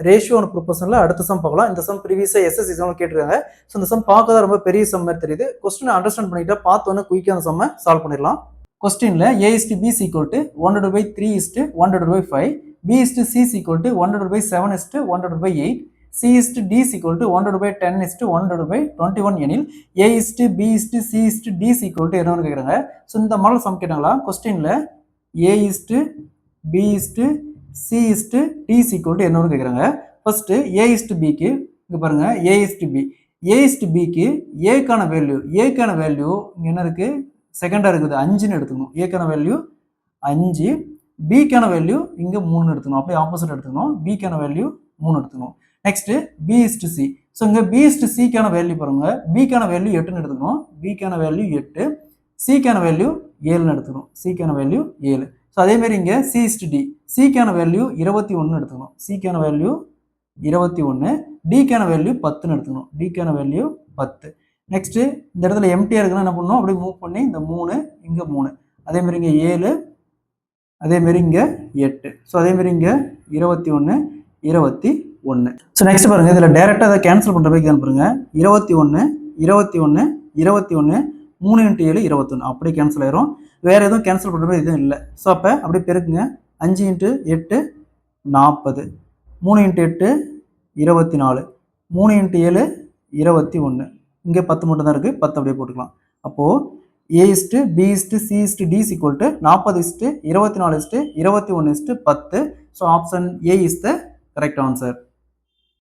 Ratio ப்ரொபோஷனில் அடுத்த some பார்க்கலாம். இந்த சம் ப்ரீவியஸாக எஸ்எஸ் எக்ஸாமில் கேட்டிருக்காங்க. ஸோ இந்த சம் பார்க்க தான் ரொம்ப பெரிய சம் மாதிரி தெரியுது. கொஸ்டினை அண்டர்ஸ்டாண்ட் பண்ணிட்டா பார்த்தோன்னே குயிக்காக அந்த சம்மை சால்வ் பண்ணிடலாம். கொஸ்டினில் A/B is equal to 1/3:1/5, B/C is equal to 1/7:1/8, C/D is equal to 1/10:1/21 எனில் A/B/C/D is equal to என்னன்னு கேட்குறாங்க. ஸோ இந்த மாடல் சம் கேட்டாங்களா? கொஸ்டினில் A/B/C/D is equal to என்னன்னு கேட்குறாங்க. ஃபர்ஸ்ட் A/Bக்கு இங்கே பாருங்க, A/Bக்கு ஏக்கான வேல்யூ இங்கே என்ன இருக்கு? செகண்டாக இருக்குது, 5ன்னு எடுத்துக்கணும். ஏக்கான வேல்யூ 5, பிக்கான வேல்யூ இங்கே 3 எடுத்துக்கணும். அப்படியே ஆப்போசிட் எடுத்துக்கணும். பிக்கான வேல்யூ 3 எடுத்துக்கணும். Next B/C. ஸோ இங்கே B/Cக்கான வேல்யூ பாருங்க, பிக்கான வேல்யூ 8ன்னு எடுத்துக்கணும். பிக்கான வேல்யூ 8, சிக்கான வேல்யூ 7ன்னு எடுத்துக்கணும். சிக்கான வேல்யூ 7. ஸோ அதேமாரி இங்கே C/D, சிக்கான வேல்யூ 21 எடுத்துக்கணும். சிக்கான வேல்யூ 21, டிக்கான வேல்யூ 10ன்னு எடுத்துக்கணும். டிக்கான வேல்யூ 10. நெக்ஸ்ட் இந்த இடத்துல எம்டியா இருக்குன்னா என்ன பண்ணணும்? அப்படியே மூவ் பண்ணி இந்த 3 இங்கே 3, அதேமாரி இங்கே 7, அதேமாரி இங்கே 8. ஸோ அதேமாரி இங்கே 21, 21. ஸோ நெக்ஸ்ட் பாருங்க, இதில் டேரெக்டாக அதை கேன்சல் பண்ணுற மாதிரி பாருங்க. 21, 21, 21, 3 × 7 21. அப்படியே கேன்சல் ஆயிரும். வேற எதுவும் கேன்சல் பண்ணுற மாதிரி எதுவும் இல்லை. ஸோ அப்போ அப்படியே பெருக்குங்க. 5 × 8 40, 3 × 8 24, 3 × 7 21. இங்கே 10 மட்டும் தான் இருக்குது. 10 அப்படியே போட்டுக்கலாம். அப்போது A/B/C/D is equal to 40:24:21:10. So option A is the correct answer.